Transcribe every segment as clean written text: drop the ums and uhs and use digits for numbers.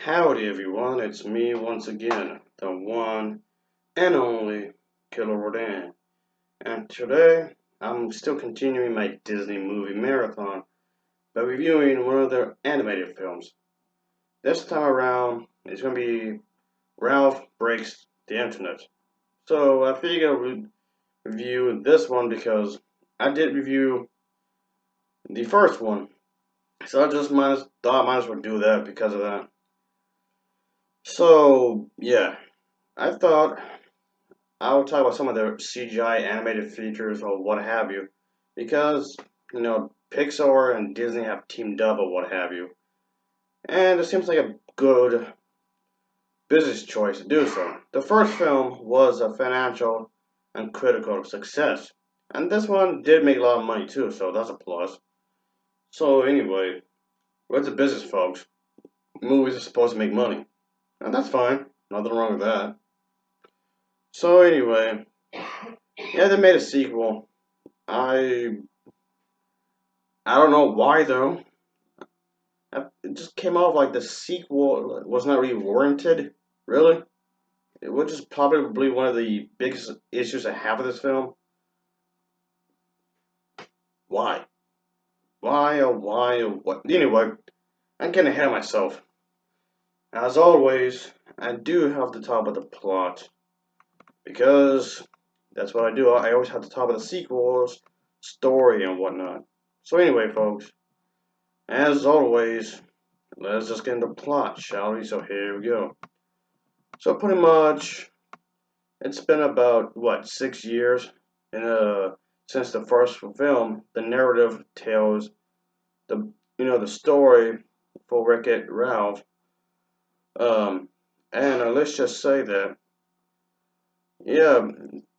Howdy everyone, it's me once again, the one and only Killer Rodan. And today, I'm still continuing my Disney movie marathon by reviewing one of their animated films. This time around, it's going to be Ralph Breaks the Internet. So I figured I would review this one because I did review the first one. So I just thought I might as well do that because of that. So, yeah, I thought I will talk about some of the CGI animated features or what have you, because Pixar and Disney have teamed up or what have you, and it seems like a good business choice to do so. The first film was a financial and critical success, and this one did make a lot of money too, so that's a plus. So anyway, with the business folks, movies are supposed to make money, and that's fine. Nothing wrong with that. So anyway, yeah, they made a sequel. I I don't know why though. It just came off like the sequel was not really warranted. Really, which is probably one of the biggest issues I have with this film. Why? Why or what? Anyway, I'm getting ahead of myself. As always, I do have to talk about the plot because that's what I do. I always have to talk about the sequels, story, and whatnot. So anyway, folks, as always, let's just get into the plot, shall we? So here we go. So pretty much, it's been about what 6 years in since the first film. The narrative tells the story for Wreck-It Ralph. And let's just say that yeah,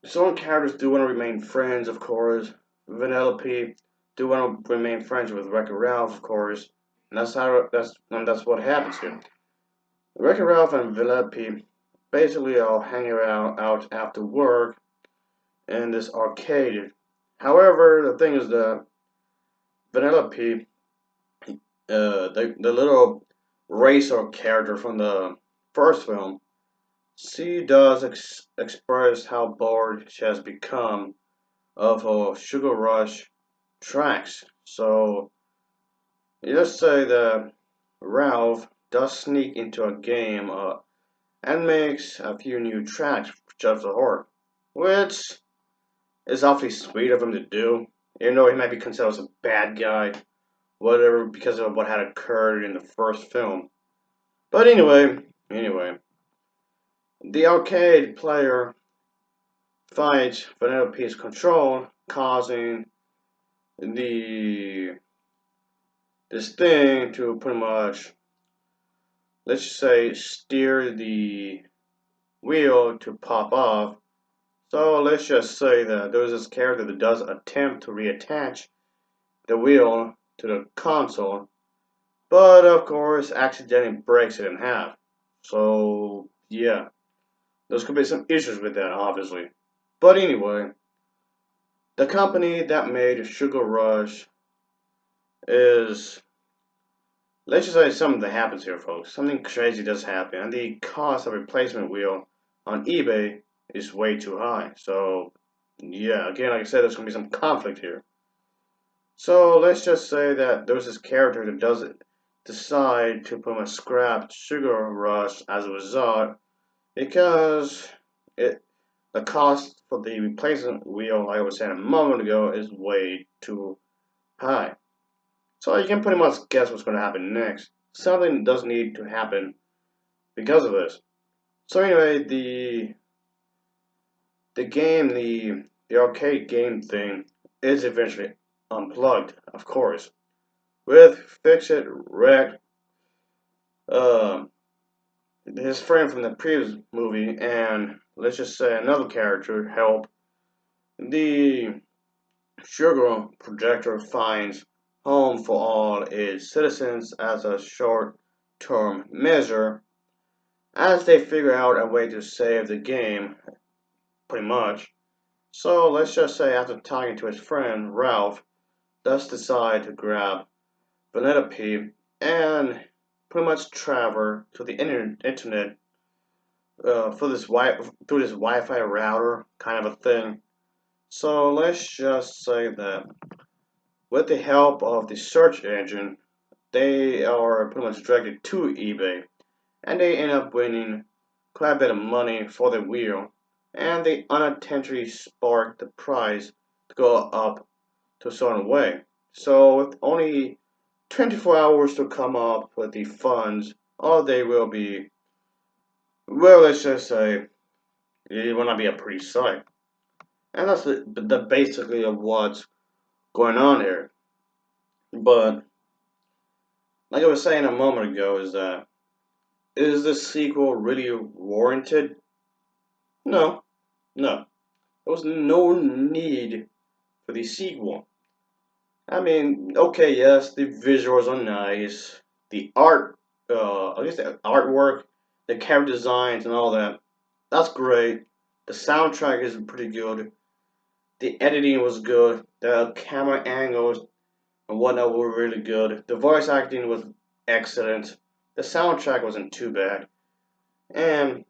some characters do want to remain friends, of course. Vanellope do want to remain friends with Wreck-It Ralph, of course. And that's what happens here. Wreck-It Ralph and Vanellope basically all hanging out after work in this arcade. However, the thing is that Vanellope, the little racer character from the first film, she does express how bored she has become of her Sugar Rush tracks. So you just say that Ralph does sneak into a game and makes a few new tracks just for her, which is awfully sweet of him to do. Even though he might be considered as a bad guy, whatever, because of what had occurred in the first film. But anyway, the arcade player fights Vanellope's control, causing the this thing to pretty much, let's just say, steer the wheel to pop off. So let's just say that there's this character that does attempt to reattach the wheel to the console, but of course accidentally breaks it in half. So yeah, there's could be some issues with that, obviously. But anyway, the company that made Sugar Rush is, let's just say something that happens here, folks. Something crazy does happen, and the cost of a replacement wheel on eBay is way too high. So yeah, again, like I said, there's gonna be some conflict here. So let's just say that there's this character that doesn't decide to put a scrap Sugar Rush as a result because it the cost for the replacement wheel, like I was saying a moment ago, is way too high. So you can pretty much guess what's going to happen next. Something does need to happen because of this. So anyway, the game, the arcade game thing is eventually unplugged, of course, with Fix It Wreck, um, his friend from the previous movie, and let's just say another character help. The sugar projector finds home for all its citizens as a short-term measure as they figure out a way to save the game, pretty much. So let's just say after talking to his friend Ralph, does decide to grab Vanellope and pretty much travel to the internet for this through this Wi-Fi router kind of a thing. So let's just say that with the help of the search engine, they are pretty much directed to eBay, and they end up winning quite a bit of money for the wheel, and they unintentionally spark the price to go up to a certain way. So with only 24 hours to come up with the funds, all they will be, well, let's just say, it will not be a pretty sight. And that's the basically of what's going on here. But like I was saying a moment ago, is the sequel really warranted? No, no. There was no need for the sequel. I mean, okay, yes, the visuals are nice, the art, I guess the artwork, the character designs, and all that. That's great. The soundtrack is pretty good. The editing was good. The camera angles and whatnot were really good. The voice acting was excellent. The soundtrack wasn't too bad. And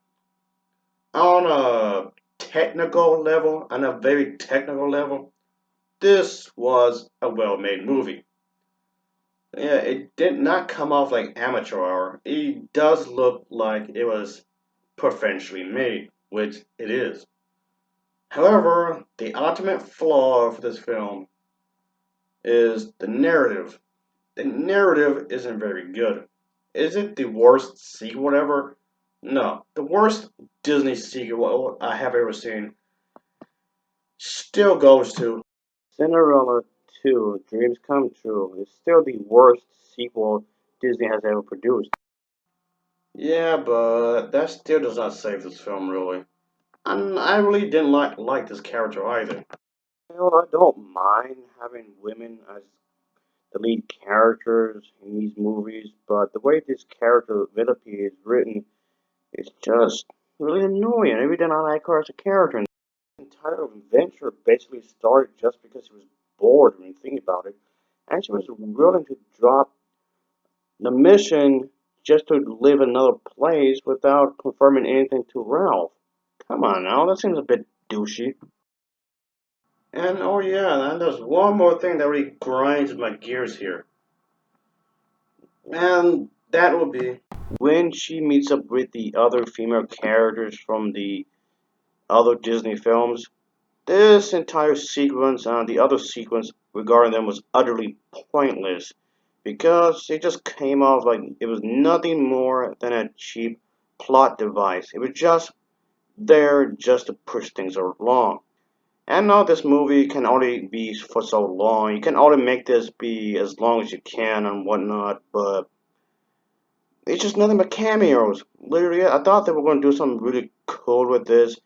on a technical level, on a very technical level, this was a well-made movie. Yeah, it did not come off like amateur hour. It does look like it was professionally made, which it is. However, the ultimate flaw of this film is the narrative. The narrative isn't very good. Is it the worst sequel ever? No. The worst Disney sequel I have ever seen still goes to Cinderella 2 Dreams Come True. It's still the worst sequel Disney has ever produced. Yeah, but that still does not save this film, really. And I really didn't like this character either. I don't mind having women as the lead characters in these movies, but the way this character Vanellope is written is just really annoying. Every time I like her as a character, and the entire adventure basically started just because she was bored when you think about it, and she was willing to drop the mission just to live another place without confirming anything to Ralph. Come on now, that seems a bit douchey. And oh yeah, and there's one more thing that really grinds my gears here. And that would be when she meets up with the other female characters from the other Disney films. This entire sequence and the other sequence regarding them was utterly pointless because it just came off like it was nothing more than a cheap plot device. It was just there just to push things along. And now this movie can only be for so long. You can only make this be as long as you can and whatnot, but it's just nothing but cameos. Literally, I thought they were going to do something really cool with this,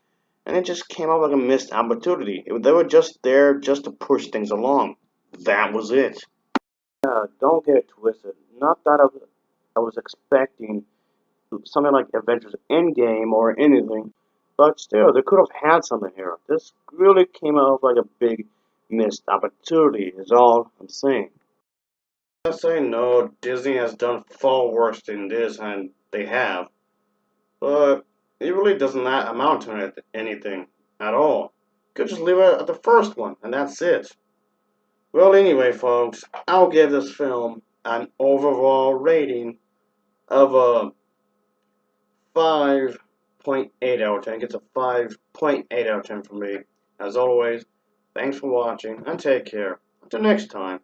and it just came out like a missed opportunity. They were just there just to push things along. That was it. Don't get it twisted. Not that I was expecting something like Avengers Endgame or anything, but still, they could have had something here. This really came out like a big missed opportunity, is all I'm saying. I'm saying no, Disney has done far worse than this, and they have. But it really does not amount to anything at all. Could just leave it at the first one, and that's it. Well, anyway, folks, I'll give this film an overall rating of a 5.8 out of 10. It's a 5.8 out of 10 for me. As always, thanks for watching, and take care. Until next time,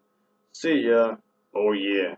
see ya. Oh yeah.